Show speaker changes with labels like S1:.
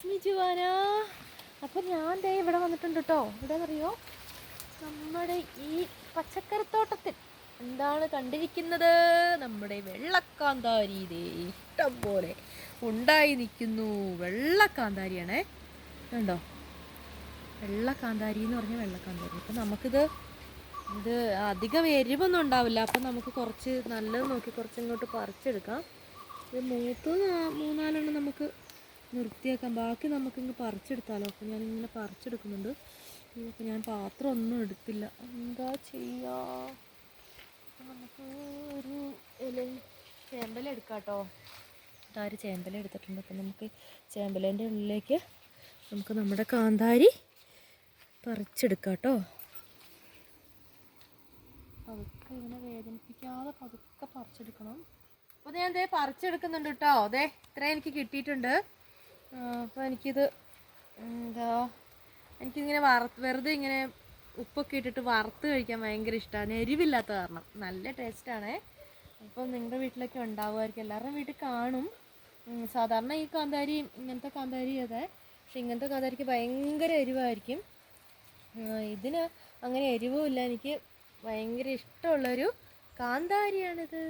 S1: Juana, അപ്പം ഞാൻ ദേ ഇവിടെ വന്നിട്ടുണ്ട് കേട്ടോ. ഇവിടെ അറിയോ, നമ്മുടെ ഈ പച്ചക്കറിത്തോട്ടത്തിൽ എന്താണ് കണ്ടിരിക്കുന്നത്? നമ്മുടെ വെള്ളക്കാന്താരി ദേ ഇഷ്ടം പോലെ ഉണ്ടായി നിൽക്കുന്നു. വെള്ളക്കാന്താരിയാണേ, കണ്ടോ? വെള്ളക്കാന്താരി എന്ന് പറഞ്ഞാൽ വെള്ളക്കാന്താരി. അപ്പം നമുക്കിത് അധികം എരിവൊന്നും ഉണ്ടാവില്ല. അപ്പം നമുക്ക് കുറച്ച് നല്ലത് നോക്കി കുറച്ചിങ്ങോട്ട് പറിച്ചെടുക്കാം. ഇത് മൂന്നാലെണ്ണം നമുക്ക് നിർത്തിയേക്കാം. ബാക്കി നമുക്കിങ്ങ് പറിച്ചെടുത്താലോ. അപ്പം ഞാനിങ്ങനെ പറിച്ചെടുക്കുന്നുണ്ട്. ഇപ്പം ഞാൻ പാത്രം ഒന്നും എടുത്തില്ല, എന്താ ചെയ്യുക? നമുക്ക് ഒരു ചേമ്പല എടുക്കാം കേട്ടോ. ഇതാര് ചേമ്പല എടുത്തിട്ടുണ്ട്. അപ്പം നമുക്ക് ചേമ്പലേൻ്റെ ഉള്ളിലേക്ക് നമുക്ക് നമ്മുടെ കാന്താരി പറിച്ചെടുക്കാം കേട്ടോ. പതുക്കെ ഇങ്ങനെ വേദനിപ്പിക്കാതെ പതുക്കെ പറിച്ചെടുക്കണം. അപ്പോൾ ഞാൻ ദേ പറിച്ചെടുക്കുന്നുണ്ട് കേട്ടോ. അതെ ഇത്രയും എനിക്ക് കിട്ടിയിട്ടുണ്ട്. അപ്പോൾ എനിക്കിത് എനിക്കിങ്ങനെ വെറുതെ ഇങ്ങനെ ഉപ്പൊക്കെ ഇട്ടിട്ട് വറുത്ത് കഴിക്കാൻ ഭയങ്കര ഇഷ്ടമാണ്. എരിവില്ലാത്ത കാരണം നല്ല ടേസ്റ്റാണേ. അപ്പോൾ നിങ്ങളുടെ വീട്ടിലൊക്കെ ഉണ്ടാവുമായിരിക്കും, എല്ലാവരുടെയും വീട്ടിൽ കാണും. സാധാരണ ഈ കാന്താരി ഇങ്ങനത്തെ കാന്താരി അതെ, പക്ഷെ ഇങ്ങനത്തെ കാന്താരിക്ക് ഭയങ്കര എരിവായിരിക്കും. ഇതിന് അങ്ങനെ എരിവുമില്ല. എനിക്ക് ഭയങ്കര ഇഷ്ടമുള്ളൊരു കാന്താരിയാണിത്.